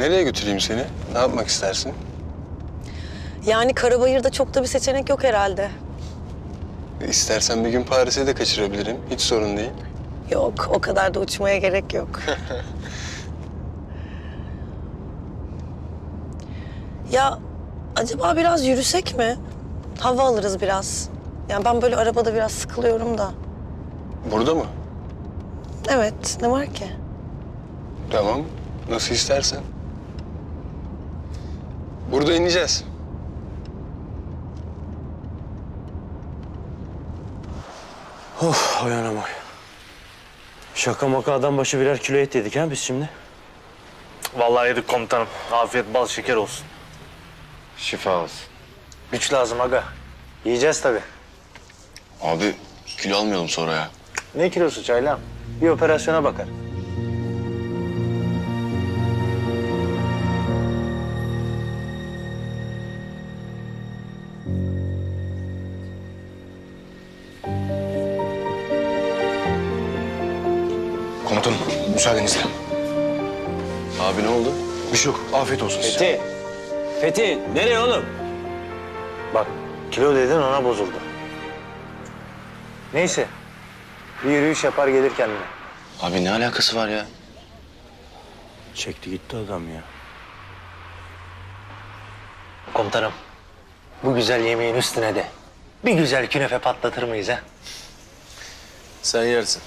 Nereye götüreyim seni? Ne yapmak istersin? Yani Karabayır'da çok da bir seçenek yok herhalde. İstersen bir gün Paris'e de kaçırabilirim. Hiç sorun değil. Yok, o kadar da uçmaya gerek yok. Ya acaba biraz yürüsek mi? Hava alırız biraz. Yani ben böyle arabada biraz sıkılıyorum da. Burada mı? Evet, ne var ki? Tamam. Nasıl istersen. Burada ineceğiz. Of, oyanamay. Şaka maka adam başı birer kilo et yedik ha biz şimdi. Vallahi yedik komutanım. Afiyet bal şeker olsun. Şifa olsun. Güç lazım aga. Yiyeceğiz tabii. Abi kilo almayalım sonra ya. Ne kilosu çaylan? Bir operasyona bakar. Komutanım müsaadenizle. Abi ne oldu? Bir şey yok. Afiyet olsun size. Fethi. Fethi nereye oğlum? Bak kilo dedin ona bozuldu. Neyse. Bir yürüyüş yapar gelir kendine. Abi ne alakası var ya? Çekti gitti adam ya. Komutanım, bu güzel yemeğin üstüne de bir güzel künefe patlatır mıyız ha? Sen yersin.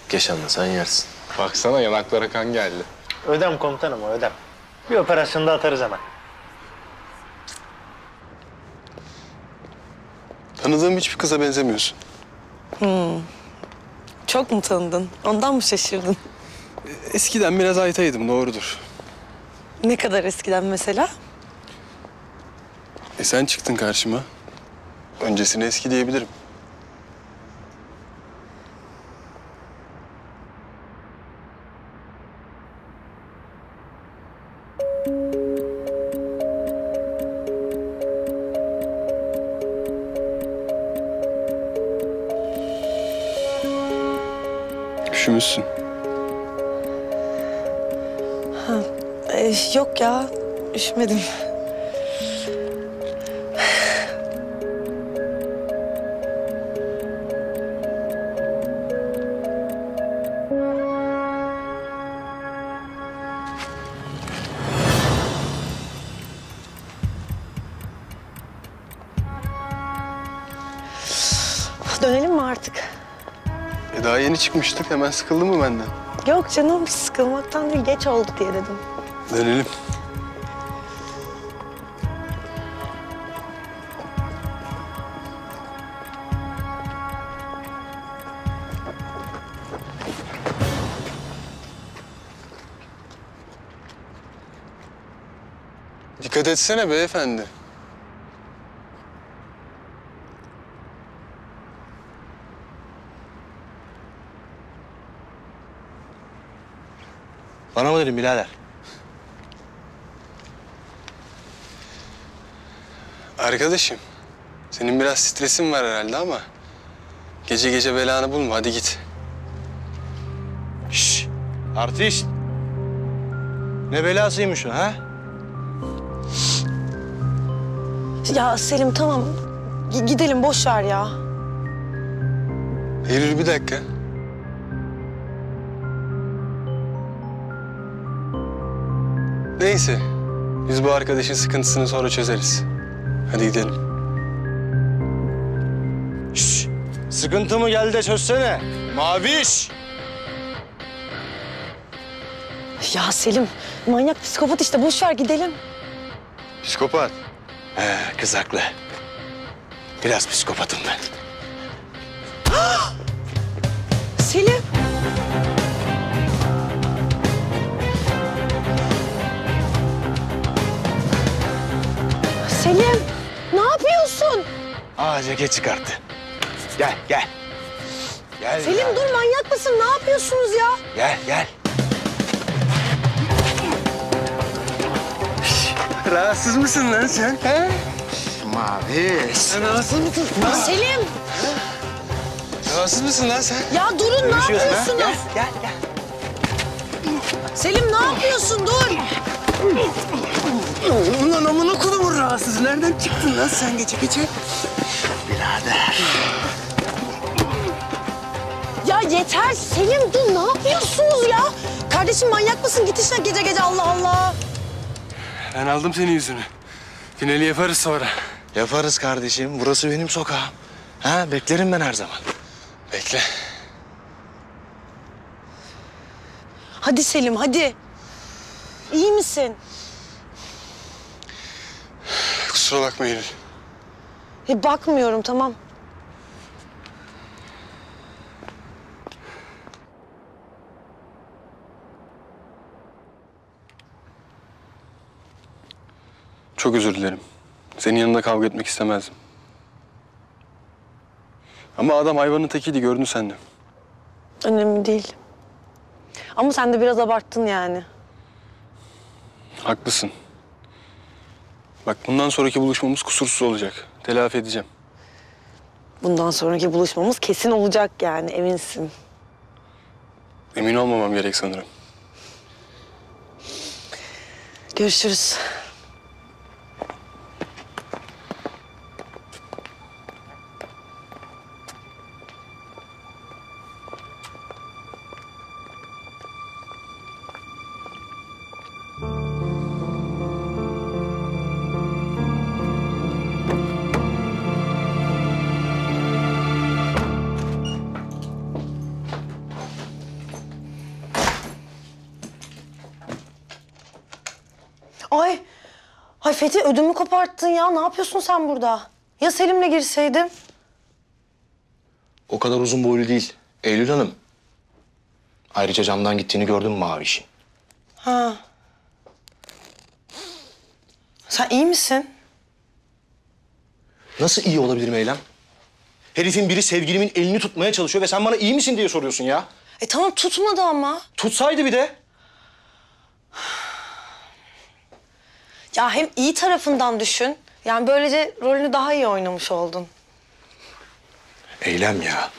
Keşanlı sen yersin. Baksana yanaklara kan geldi. Ödem komutanım, o ödem. Bir operasyonda atarız hemen. Tanıdığım hiçbir kıza benzemiyorsun. Çok mu tanıdın? Ondan mı şaşırdın? Eskiden biraz aytaydım, doğrudur. Ne kadar eskiden mesela? Sen çıktın karşıma. Öncesine eski diyebilirim. Üşümüşsün. Yok ya, üşümedim. Dönelim mi artık? Daha yeni çıkmıştık. Hemen sıkıldın mı benden? Yok canım, sıkılmaktan değil, geç oldu diye dedim. Dönelim. Dikkat etsene beyefendi. Bana mı dedin birader? Arkadaşım, senin biraz stresin var herhalde ama gece gece belanı bulma, hadi git. Şşş! Artist! Ne belasıymış o ha? Ya Selim tamam, gidelim boş ver ya. Eylül bir dakika. Neyse, biz bu arkadaşın sıkıntısını sonra çözeriz. Hadi gidelim. Şşş! Sıkıntı mı geldi de çözsene. Maviş! Ya Selim, manyak psikopat işte, boş ver gidelim. Psikopat. Kız haklı. Biraz psikopatım ben. Selim! Selim, ne yapıyorsun? Aa ceket çıkarttı. Gel, gel. Gel. Selim dur, manyak mısın? Ne yapıyorsunuz ya? Gel, gel. Rahatsız mısın lan sen? He? Maviş. Sen rahatsız mısın? Selim! Rahatsız mısın lan sen? Ya durun, ne yapıyorsunuz? Gel, gel. Selim ne yapıyorsun? Dur! Ulan amına kodumun rahatsız. Nereden çıktın lan sen gece gece? Birader. Ya yeter Selim, dur ne yapıyorsunuz ya? Kardeşim manyak mısın? Git işine gece gece, Allah Allah. Ben aldım senin yüzünü. Finali yaparız sonra. Yaparız kardeşim. Burası benim sokağım. Ha, beklerim ben her zaman. Bekle. Hadi Selim, hadi. İyi misin? Kusura bakma Eylül. Bakmıyorum, tamam. Çok özür dilerim. Senin yanında kavga etmek istemezdim. Ama adam hayvanın tekiydi, gördün sen de. Önemli değil. Ama sen de biraz abarttın yani. Haklısın. Bak bundan sonraki buluşmamız kusursuz olacak. Telafi edeceğim. Bundan sonraki buluşmamız kesin olacak yani, eminsin. Emin olmamam gerek sanırım. Görüşürüz. Ay, ay Fethi ödümü koparttın ya. Ne yapıyorsun sen burada? Ya Selim'le girseydim? O kadar uzun boylu değil. Eylül Hanım. Ayrıca camdan gittiğini gördün mü Maviş'in? Ha. Sen iyi misin? Nasıl iyi olabilirim Eylem? Herifin biri sevgilimin elini tutmaya çalışıyor ve sen bana iyi misin diye soruyorsun ya. Tamam tutmadı ama. Tutsaydı bir de. Ya hem iyi tarafından düşün. Yani böylece rolünü daha iyi oynamış oldun. Eylem ya.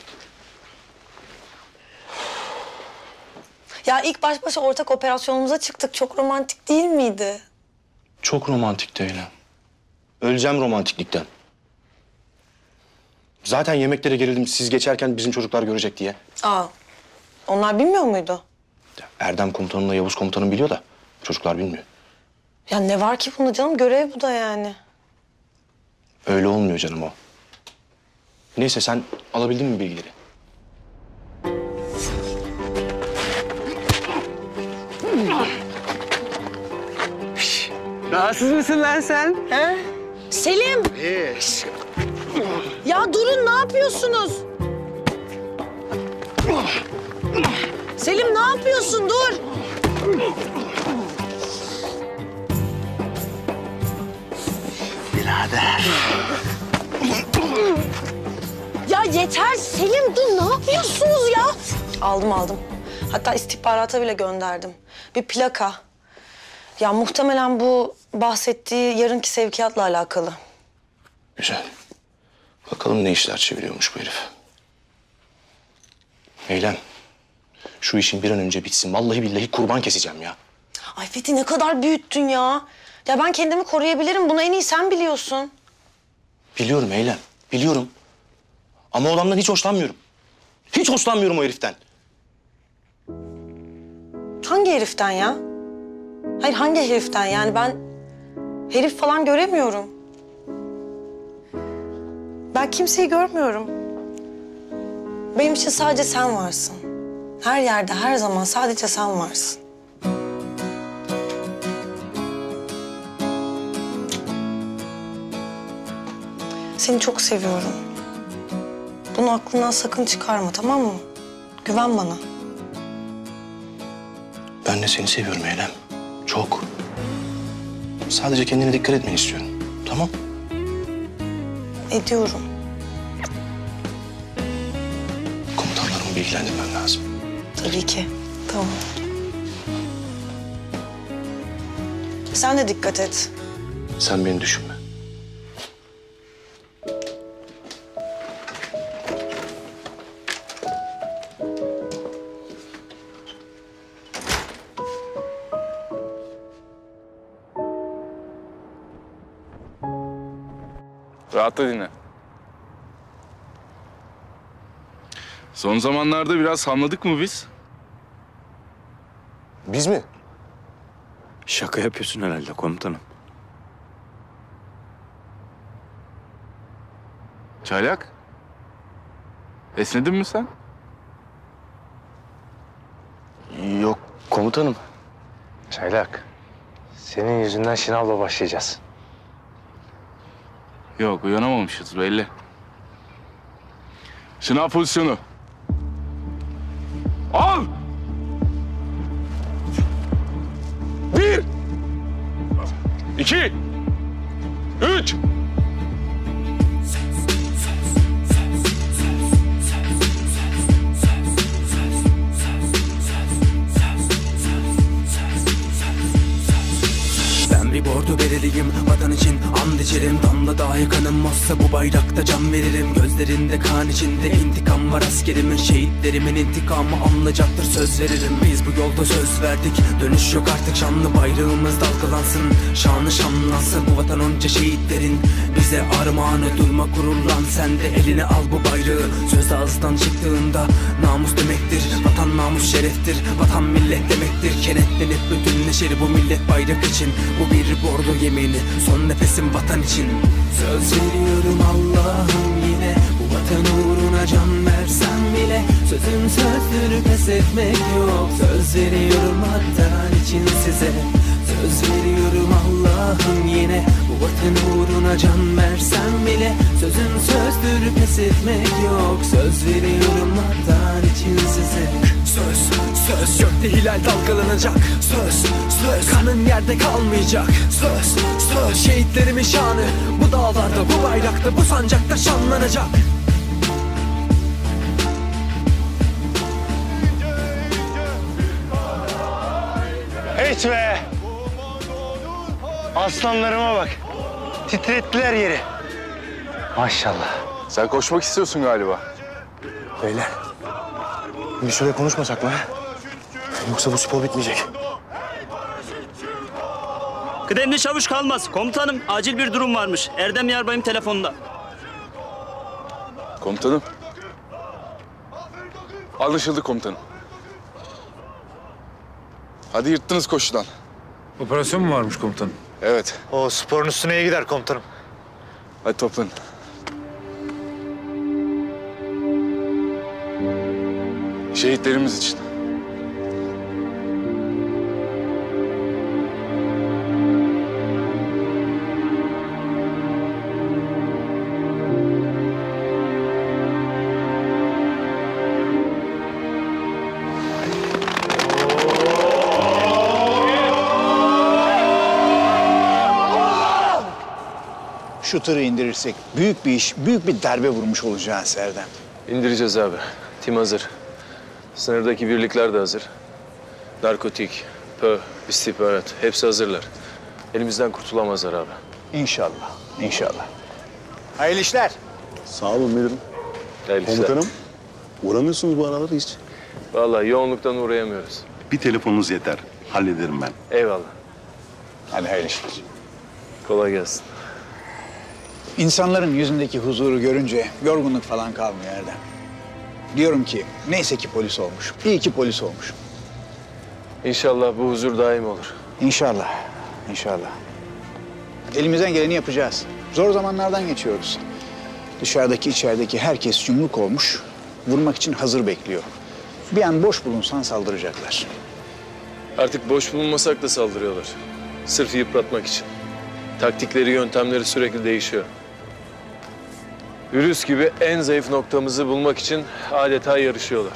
Ya ilk baş başa ortak operasyonumuza çıktık. Çok romantik değil miydi? Çok romantikti Eylem. Öleceğim romantiklikten. Zaten yemeklere gerildim siz geçerken bizim çocuklar görecek diye. Onlar bilmiyor muydu? Erdem komutanımla Yavuz komutanım biliyor da çocuklar bilmiyor. Ya ne var ki bunda canım? Görev bu da yani. Öyle olmuyor canım o. Neyse sen alabildin mi bilgileri? Rahatsız mısın lan sen? He? Selim! Ya durun, ne yapıyorsunuz? Selim ne yapıyorsun? Dur! Birader. Ya yeter Selim, dur ne yapıyorsunuz ya? Aldım. Hatta istihbarata bile gönderdim. Bir plaka. Ya muhtemelen bu bahsettiği yarınki sevkiyatla alakalı. Güzel. Bakalım ne işler çeviriyormuş bu herif. Eylem. Şu işin bir an önce bitsin. Vallahi billahi kurban keseceğim ya. Ay Fethi ne kadar büyüttün ya. Ya ben kendimi koruyabilirim. Bunu en iyi sen biliyorsun. Biliyorum Eylem. Biliyorum. Ama o adamdan hiç hoşlanmıyorum. Hiç hoşlanmıyorum o heriften. Hangi heriften ya? Hayır hangi heriften yani ben herif falan göremiyorum. Ben kimseyi görmüyorum. Benim için sadece sen varsın. Her yerde, her zaman sadece sen varsın. Seni çok seviyorum. Bunu aklından sakın çıkarma, tamam mı? Güven bana. Ben de seni seviyorum Eylem. Çok. Sadece kendine dikkat etmeni istiyorum. Tamam? Ediyorum. Komutanlarımı bilgilendirmem lazım. Tabii ki. Tamam. Sen de dikkat et. Sen beni düşünme. Rahatla dinle. Son zamanlarda biraz hamladık mı biz? Biz mi? Şaka yapıyorsun herhalde komutanım. Çaylak. Esnedin mi sen? Yok komutanım. Çaylak, senin yüzünden şınavla başlayacağız. Yok, uyanamamışız belli. Şınav pozisyonu. Al! 1 2 3 Ben bir bordo bereliyim vatan için and içerim. Damla dahi kanım olsa bu bayrakta can veririm. Gözlerinde kan içinde intikam var askerimin. Şehitlerimin intikamı anlayacaktır söz veririm. Biz bu yolda söz verdik, dönüş yok artık. Şanlı bayrağımız dalgalansın, şanı şanlansın. Bu vatan onca şehitlerin bize armağanı. Durma gururlan, sen de eline al bu bayrağı. Söz ağızdan çıktığında namus demektir. Vatan namus şereftir, vatan millet demektir. Kenetlenip bütünleşir bu millet bayrak için. Bu bir bordo yemini, son nefesim vatan için. Söz veriyorum Allah'ım yine, bu vatan uğruna can versem bile. Sözün sözdür, pes etmek yok. Söz veriyorum vatan için size. Söz veriyorum Allah'ım yine, bu vatan uğruna can versem bile. Sözün sözdür, pes etmek yok. Söz veriyorum vatan için size. Söz, gökte hilal dalgalanacak. Söz, kanın yerde kalmayacak. Söz, şehitlerimin şanı bu dağlarda, bu bayrakta, bu sancakta şanlanacak. Evet be! Aslanlarıma bak. Titrettiler yeri. Maşallah. Sen koşmak istiyorsun galiba. Beyler. Bir süre konuşmasak mı? Yoksa bu spor bitmeyecek. Kıdemli çavuş kalmaz. Komutanım, acil bir durum varmış. Erdem Yarbayım telefonda. Komutanım. Anlaşıldı komutanım. Hadi yırttınız koşudan. Operasyon mu varmış komutanım? Evet. O sporun üstüne iyi gider komutanım. Hadi toplanın. Şehitlerimiz için. Şu tırı indirirsek büyük bir iş, büyük bir darbe vurmuş olacağız Erdem. İndireceğiz abi. Tim hazır. Sınırdaki birlikler de hazır. Narkotik, PÖ, istihbarat hepsi hazırlar. Elimizden kurtulamazlar abi. İnşallah, inşallah. Hayırlı işler. Sağ olun müdürüm. Hayırlı işler. Komutanım, uğramıyorsunuz bu aralar hiç. Vallahi yoğunluktan uğrayamıyoruz. Bir telefonunuz yeter. Hallederim ben. Eyvallah. Hadi hayırlı işler. Kolay gelsin. İnsanların yüzündeki huzuru görünce yorgunluk falan kalmıyor Erdem. Diyorum ki neyse ki polis olmuş. İyi ki polis olmuş. İnşallah bu huzur daim olur. İnşallah, inşallah. Elimizden geleni yapacağız. Zor zamanlardan geçiyoruz. Dışarıdaki içerideki herkes yumruk olmuş. Vurmak için hazır bekliyor. Bir an boş bulunsan saldıracaklar. Artık boş bulunmasak da saldırıyorlar. Sırf yıpratmak için. Taktikleri, yöntemleri sürekli değişiyor. Virüs gibi en zayıf noktamızı bulmak için adeta yarışıyorlar.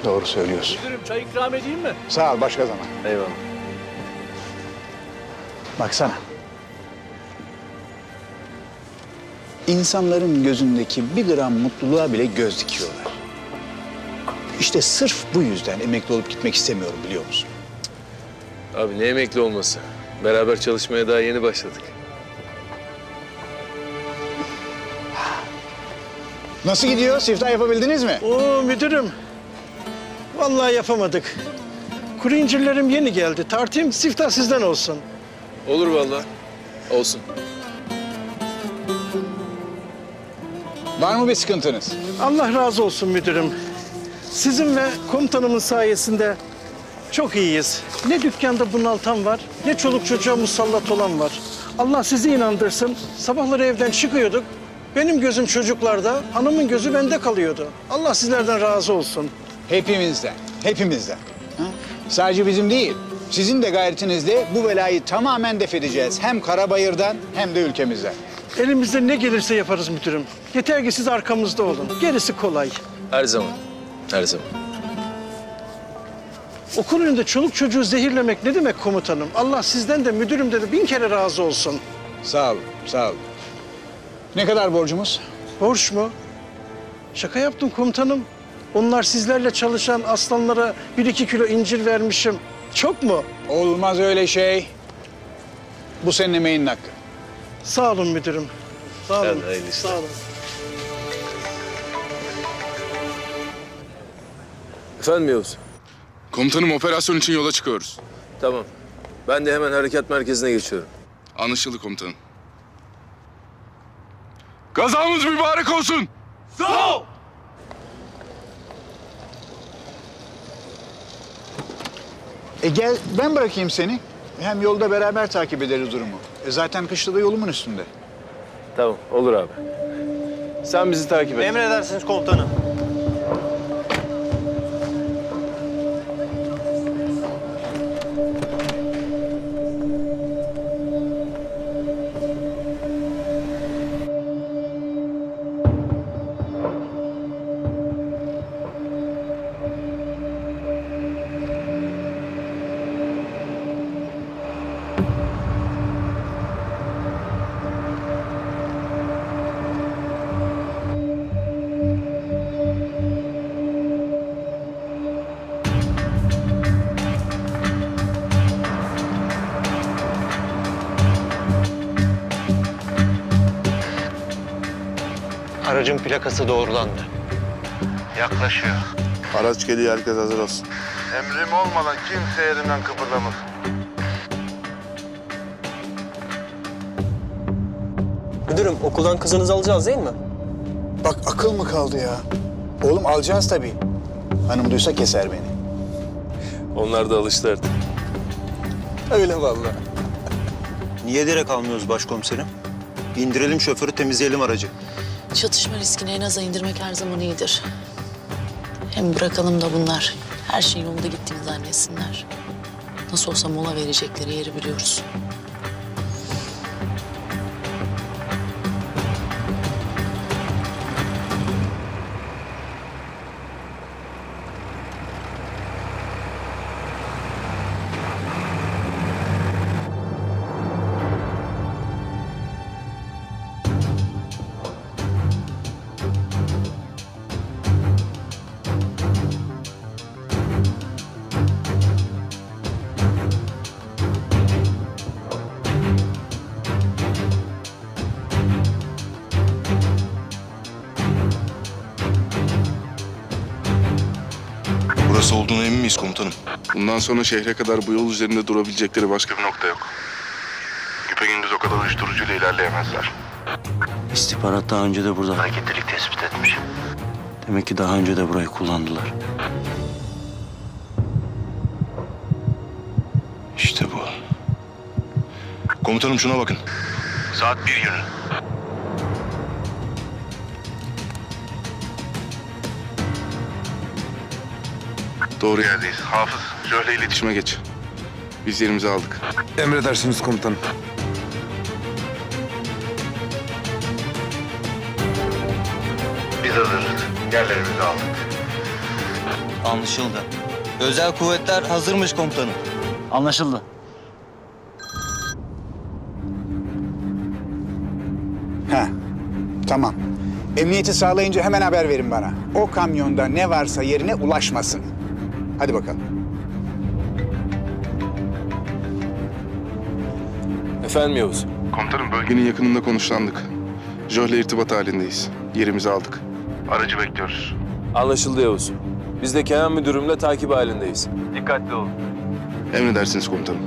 Doğru söylüyorsun. Müdürüm, çay ikram edeyim mi? Sağ ol, başka zaman. Eyvallah. Baksana. İnsanların gözündeki bir gram mutluluğa bile göz dikiyorlar. İşte sırf bu yüzden emekli olup gitmek istemiyorum, biliyor musun? Abi ne emekli olması? Beraber çalışmaya daha yeni başladık. Nasıl gidiyor? Siftah yapabildiniz mi? Oo müdürüm. Vallahi yapamadık. Kuru incirlerim yeni geldi. Tartayım, siftah sizden olsun. Olur vallahi. Olsun. Var mı bir sıkıntınız? Allah razı olsun müdürüm. Sizin ve komutanımın sayesinde çok iyiyiz. Ne dükkanda bunaltan var, ne çoluk çocuğa musallat olan var. Allah sizi inandırsın. Sabahları evden çıkıyorduk. Benim gözüm çocuklarda, hanımın gözü bende kalıyordu. Allah sizlerden razı olsun. Hepimizden, hepimizden. Ha? Sadece bizim değil, sizin de gayretinizle bu belayı tamamen def edeceğiz. Hem Karabayır'dan hem de ülkemizden. Elimizden ne gelirse yaparız müdürüm. Yeter ki siz arkamızda olun. Gerisi kolay. Her zaman, her zaman. Okul önünde çoluk çocuğu zehirlemek ne demek komutanım? Allah sizden de müdürümden de 1000 kere razı olsun. Sağ olun, sağ olun. Ne kadar borcumuz? Borç mu? Şaka yaptım komutanım. Onlar sizlerle çalışan aslanlara 1-2 kilo incir vermişim. Çok mu? Olmaz öyle şey. Bu senin emeğinin hakkı. Sağ olun müdürüm. Sağ olun. Sağ olun. Efendim Yavuz? Komutanım operasyon için yola çıkıyoruz. Tamam. Ben de hemen harekat merkezine geçiyorum. Anlaşıldı komutanım. Gazamız mübarek olsun. Sağ ol. Gel ben bırakayım seni. Hem yolda beraber takip ederiz durumu. Zaten kışla da yolumun üstünde. Tamam, olur abi. Sen bizi takip et. Emredersiniz komutanım. Aracın plakası doğrulandı. Yaklaşıyor. Araç geliyor, herkes hazır olsun. Emrim olmadan kimse yerinden kıpırdamasın. Müdürüm okuldan kızınızı alacağız değil mi? Bak akıl mı kaldı ya? Oğlum alacağız tabii. Hanım duysa keser beni. Onlar da alıştı artık. Öyle vallahi. Niye direkt almıyoruz başkomiserim? İndirelim şoförü, temizleyelim aracı. Çatışma riskini en aza indirmek her zaman iyidir. Hem bırakalım da bunlar her şeyin yolunda gittiğini zannetsinler. Nasıl olsa mola verecekleri yeri biliyoruz. Burası olduğuna emin miyiz komutanım? Bundan sonra şehre kadar bu yol üzerinde durabilecekleri başka bir nokta yok. Güpegündüz o kadar uyuşturucuyla ilerleyemezler. İstihbarat daha önce de burada hareketlilik tespit etmiş. Demek ki daha önce de burayı kullandılar. İşte bu. Komutanım şuna bakın. Saat 1 yönü. Doğru yerdeyiz. Hafız, Jöl'le iletişime geç. Biz yerimizi aldık. Emredersiniz komutanım. Biz hazırız. Yerlerimizi aldık. Anlaşıldı. Özel kuvvetler hazırmış komutanım. Anlaşıldı. Ha, tamam. Emniyeti sağlayınca hemen haber verin bana. O kamyonda ne varsa yerine ulaşmasın. Hadi bakalım. Efendim Yavuz? Komutanım bölgenin yakınında konuşlandık. Jöl'le irtibat halindeyiz. Yerimizi aldık. Aracı bekliyoruz. Anlaşıldı Yavuz. Biz de Kenan müdürümle takip halindeyiz. Dikkatli olun. Emredersiniz komutanım.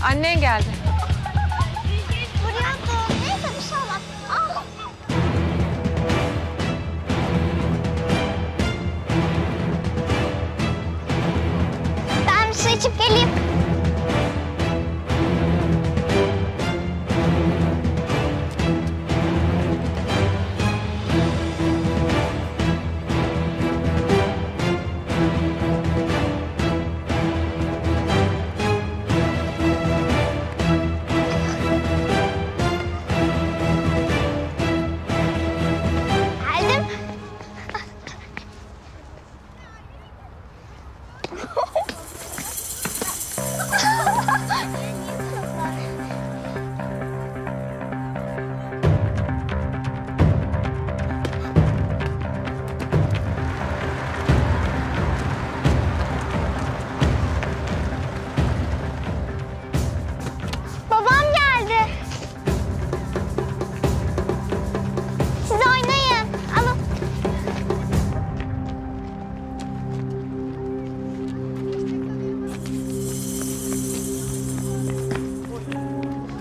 Annen geldi. Neyse bir şey olmaz. Al. Ben bir su içip geleyim.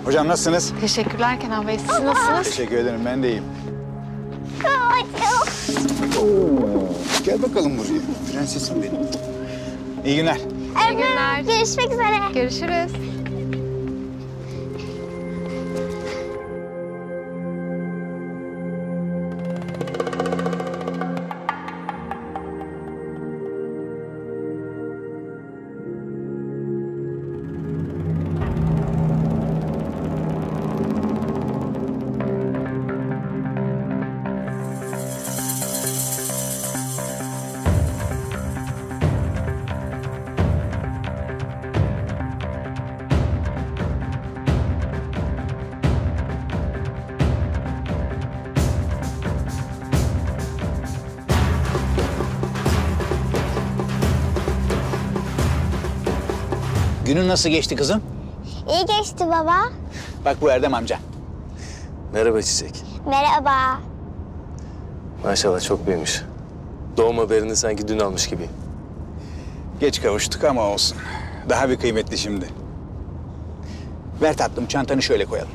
Hocam nasılsınız? Teşekkürler Kenan Bey. Siz nasılsınız? Teşekkür ederim, ben de iyiyim. Gel bakalım buraya. Prensesim benim. İyi günler. İyi günler. Görüşmek üzere. Görüşürüz. Günün nasıl geçti kızım? İyi geçti baba. Bak bu Erdem amca. Merhaba Çiçek. Merhaba. Maşallah çok büyümüş. Doğum haberini sanki dün almış gibiyim. Geç kavuştuk ama olsun. Daha bir kıymetli şimdi. Ver tatlım, çantanı şöyle koyalım.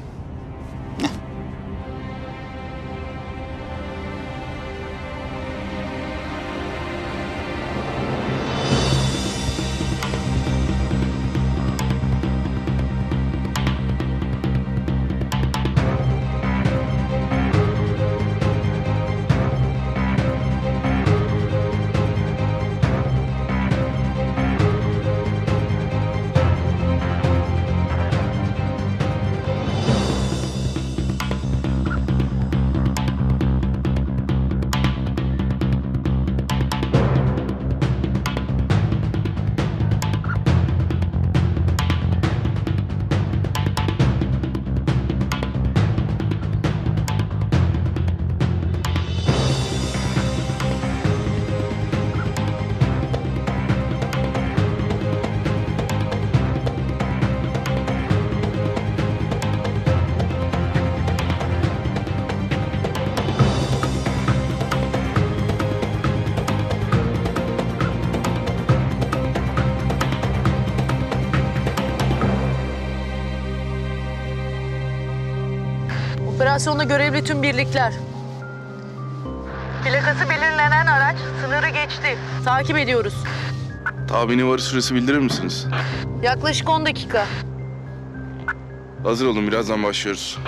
Operasyonda görevli tüm birlikler. Plakası belirlenen araç sınırı geçti. Takip ediyoruz. Tahmini varış süresi bildirir misiniz? Yaklaşık 10 dakika. Hazır olun, birazdan başlıyoruz.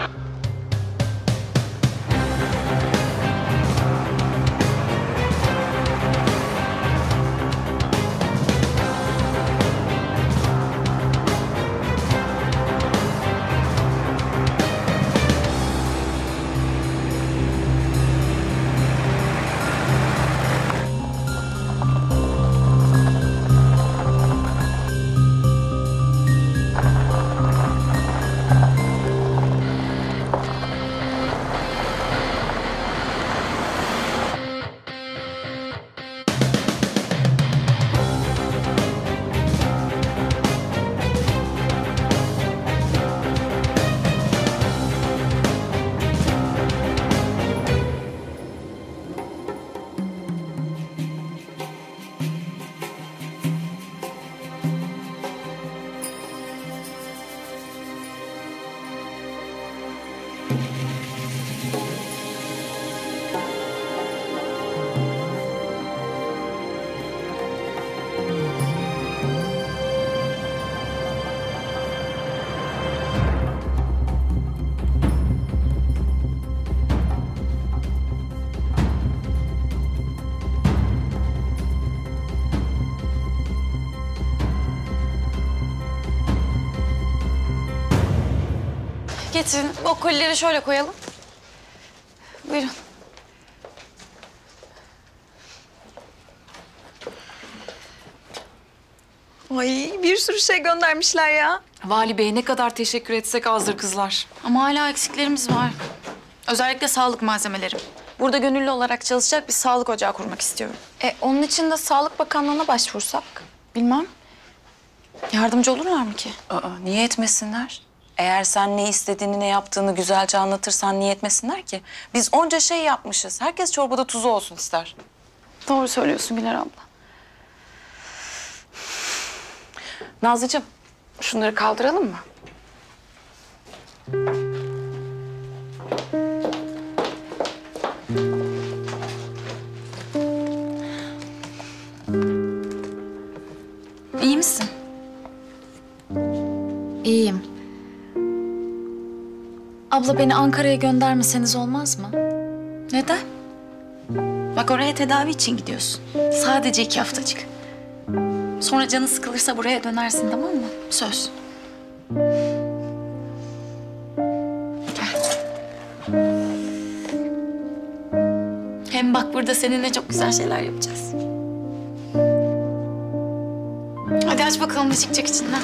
Getirin. O kolileri şöyle koyalım. Buyurun. Ay bir sürü şey göndermişler ya. Vali Bey ne kadar teşekkür etsek azdır kızlar. Ama hala eksiklerimiz var. Özellikle sağlık malzemeleri. Burada gönüllü olarak çalışacak bir sağlık ocağı kurmak istiyorum. Onun için de Sağlık Bakanlığı'na başvursak? Bilmem. Yardımcı olurlar mı ki? Niye etmesinler? Eğer sen ne istediğini, ne yaptığını güzelce anlatırsan niye etmesinler ki? Biz onca şey yapmışız. Herkes çorbada tuzu olsun ister. Doğru söylüyorsun Güler abla. Nazlıcığım, şunları kaldıralım mı? İyi misin? İyiyim. Abla beni Ankara'ya göndermeseniz olmaz mı? Neden? Bak oraya tedavi için gidiyorsun. Sadece 2 haftacık. Sonra canı sıkılırsa buraya dönersin, tamam mı? Söz. Gel. Hem bak burada seninle çok güzel şeyler yapacağız. Hadi aç bakalım ne çıkacak içinden.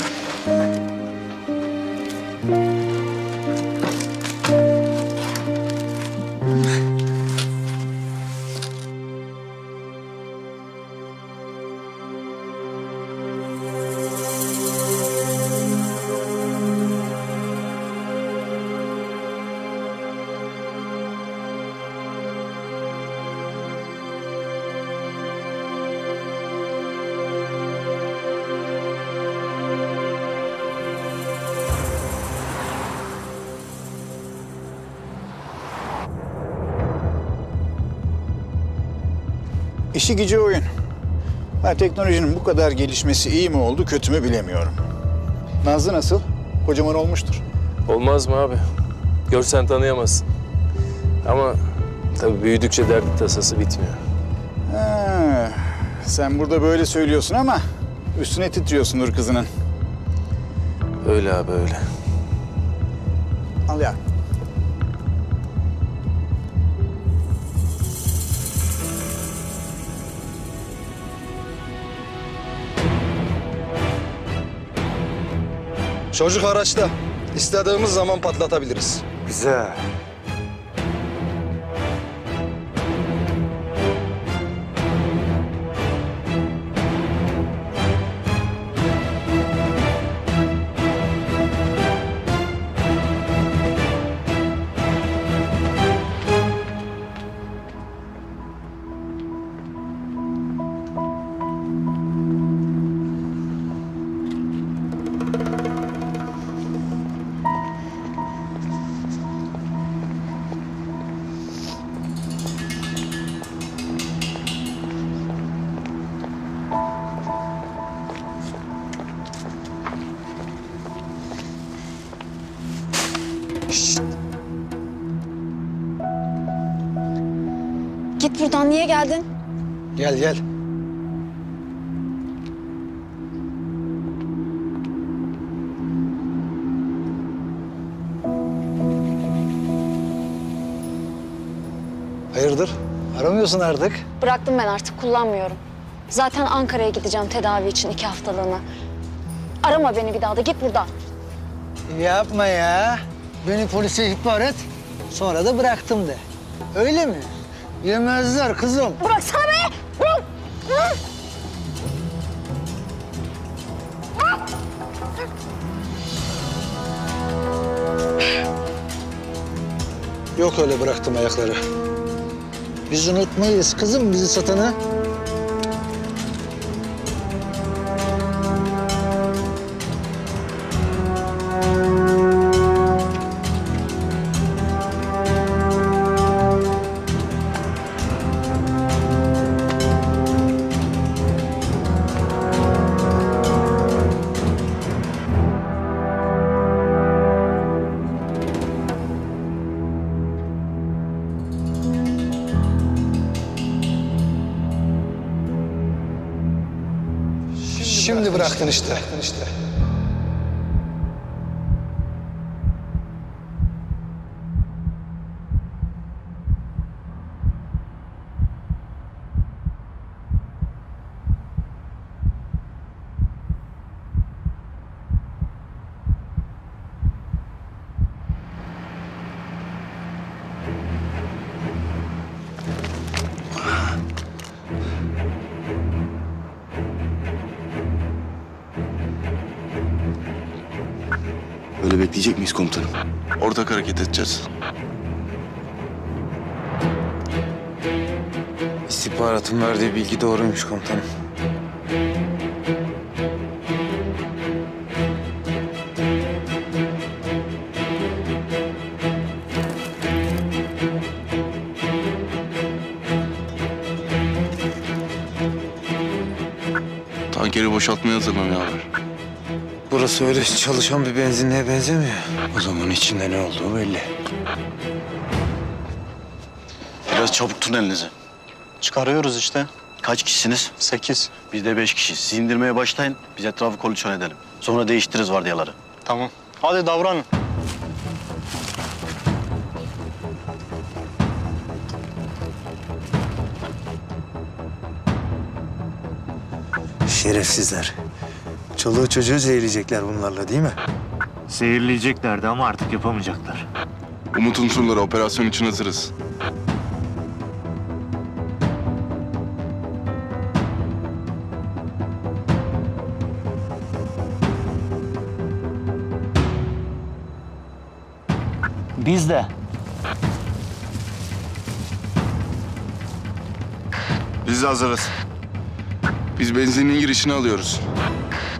İşi gücü oyun. Teknolojinin bu kadar gelişmesi iyi mi oldu, kötü mü bilemiyorum. Nazlı nasıl? Kocaman olmuştur. Olmaz mı abi? Görsen tanıyamazsın. Ama tabii büyüdükçe derdi tasası bitmiyor. Sen burada böyle söylüyorsun ama üstüne titriyorsundur kızının. Öyle abi öyle. Al ya. Çocuk araçta. İstediğimiz zaman patlatabiliriz. Güzel. Git buradan, niye geldin? Gel gel. Hayırdır? Aramıyorsun artık. Bıraktım ben artık, kullanmıyorum. Zaten Ankara'ya gideceğim tedavi için 2 haftalığına. Arama beni bir daha da, git buradan. Yapma ya. Beni polise ihbar et, sonra da bıraktım de. Öyle mi? Yemezler kızım. Bıraksana be! Bırak! Yok öyle bıraktım ayakları. Biz unutmayız kızım bizi satanı. bıraktın işte. Böyle bekleyecek miyiz komutanım? Ortak hareket edeceğiz. İstihbaratın verdiği bilgi doğruymuş komutanım. Tankeri boşaltmaya hazırlanıyorlar. Burası öyle çalışan bir benzinliğe benzemiyor. O zaman içinde ne olduğu belli. Biraz çabuk tutun elinizi. Çıkarıyoruz işte. Kaç kişisiniz? 8. Biz de 5 kişi. Siz indirmeye başlayın. Biz etrafı kolaçan edelim. Sonra değiştiririz vardiyaları. Tamam. Hadi davranın. Şerefsizler. Çoluğu çocuğu zehirleyecekler bunlarla değil mi? Zehirleyeceklerdi ama artık yapamayacaklar. Umut unsurları operasyon için hazırız. Biz de. Biz de hazırız. Biz benzinliğin girişini alıyoruz.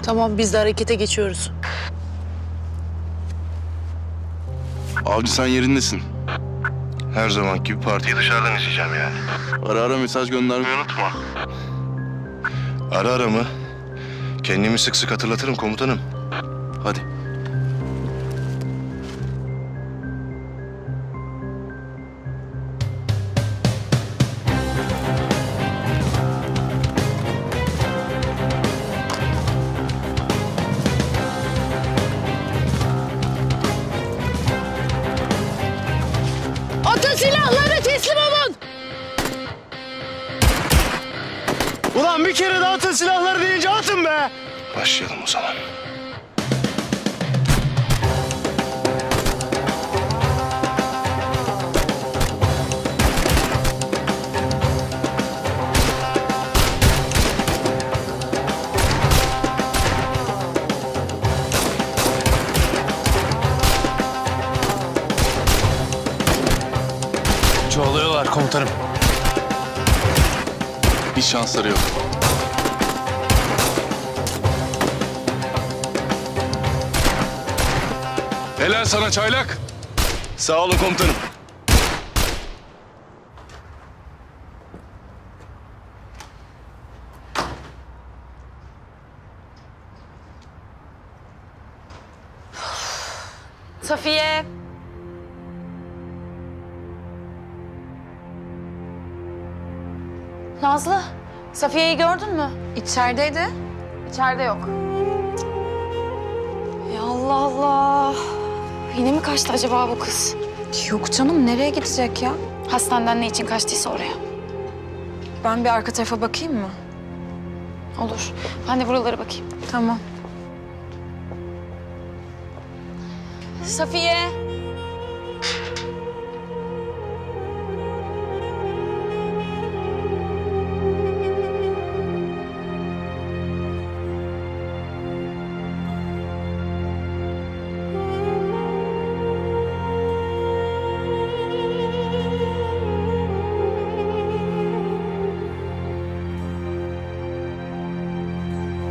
Tamam, biz de harekete geçiyoruz. Avcı sen yerindesin. Her zamanki gibi partiyi dışarıdan izleyeceğim yani. Ara ara mesaj göndermeyi unutma. Ara ara mı? Kendimi sık sık hatırlatırım komutanım. Hadi. Atın silahları, teslim olun! Ulan bir kere de atın silahları deyince atın be! Başlayalım o zaman. Çoğalıyorlar komutanım. Hiç şansları yok. Helal sana çaylak. Sağ olun komutanım. Safiye. Nazlı, Safiye'yi gördün mü? İçerideydi. İçeride yok. Ya Allah Allah. Yine mi kaçtı acaba bu kız? Yok canım, nereye gidecek ya? Hastaneden ne için kaçtıysa oraya. Ben bir arka tarafa bakayım mı? Olur. Ben de buralara bakayım. Tamam. Safiye.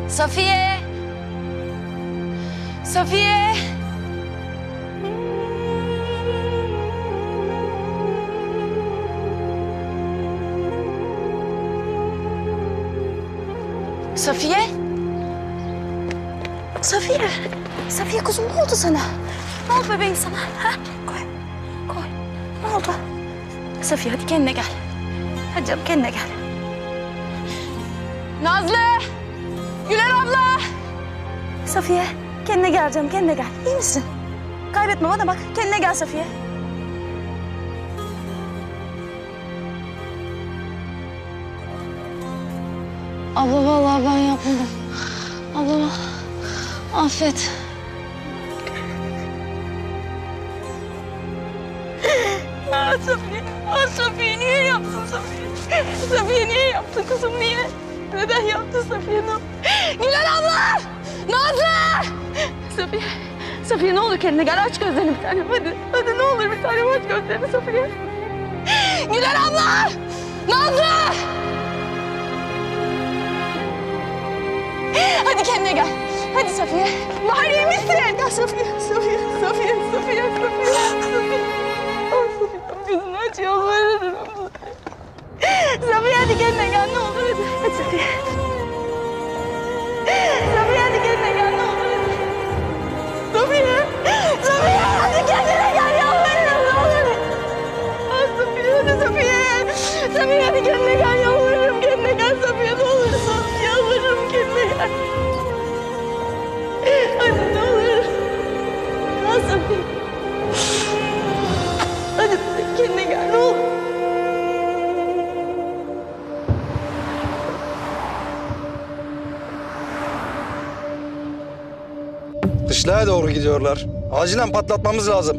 Safiye! Safiye! Safiye! Safiye! Safiye kuzum, ne oldu sana? Ne oldu bebeğim sana? Ha? Koy, koy. Ne oldu? Safiye hadi kendine gel. Hadi canım kendine gel. Nazlı! Güler abla! Safiye, kendine gel canım, kendine gel. İyi misin? Kaybetme bana bak, kendine gel Safiye. Abla vallahi ben yapmadım. Abla affet. Safiye, Safiye niye yaptın Safiye? Safiye niye yaptın kızım, niye? Neden yaptın Safiye? Güler abla! Nazlı! Safiye, Safiye ne olur kendine gel, aç gözlerini bir tanem. Hadi ne olur bir tanem aç gözlerini Safiye. Güler abla! Nazlı! Hadi kendine gel. Hadi Safiye. Bahar iyi misin? Gel Safiye, Safiye, Safiye, Safiye, Safiye. Gözünü aç yalvarırım. Safiye hadi kendine gel ne olur hadi. Hadi Safiye. Safiye hadi kendine gel ne olur hadi. Safiye. Safiye hadi kendine gel yalvarırım ne olur. Safiye hadi Safiye. Safiye hadi kendine gel yalvarırım kendine gel Safiye ne olursun. Yalvarırım kendine gel. Hadi ne olur. Al Safiye. Hadi kendine gel ne olur. Dışlığa doğru gidiyorlar. Acilen patlatmamız lazım.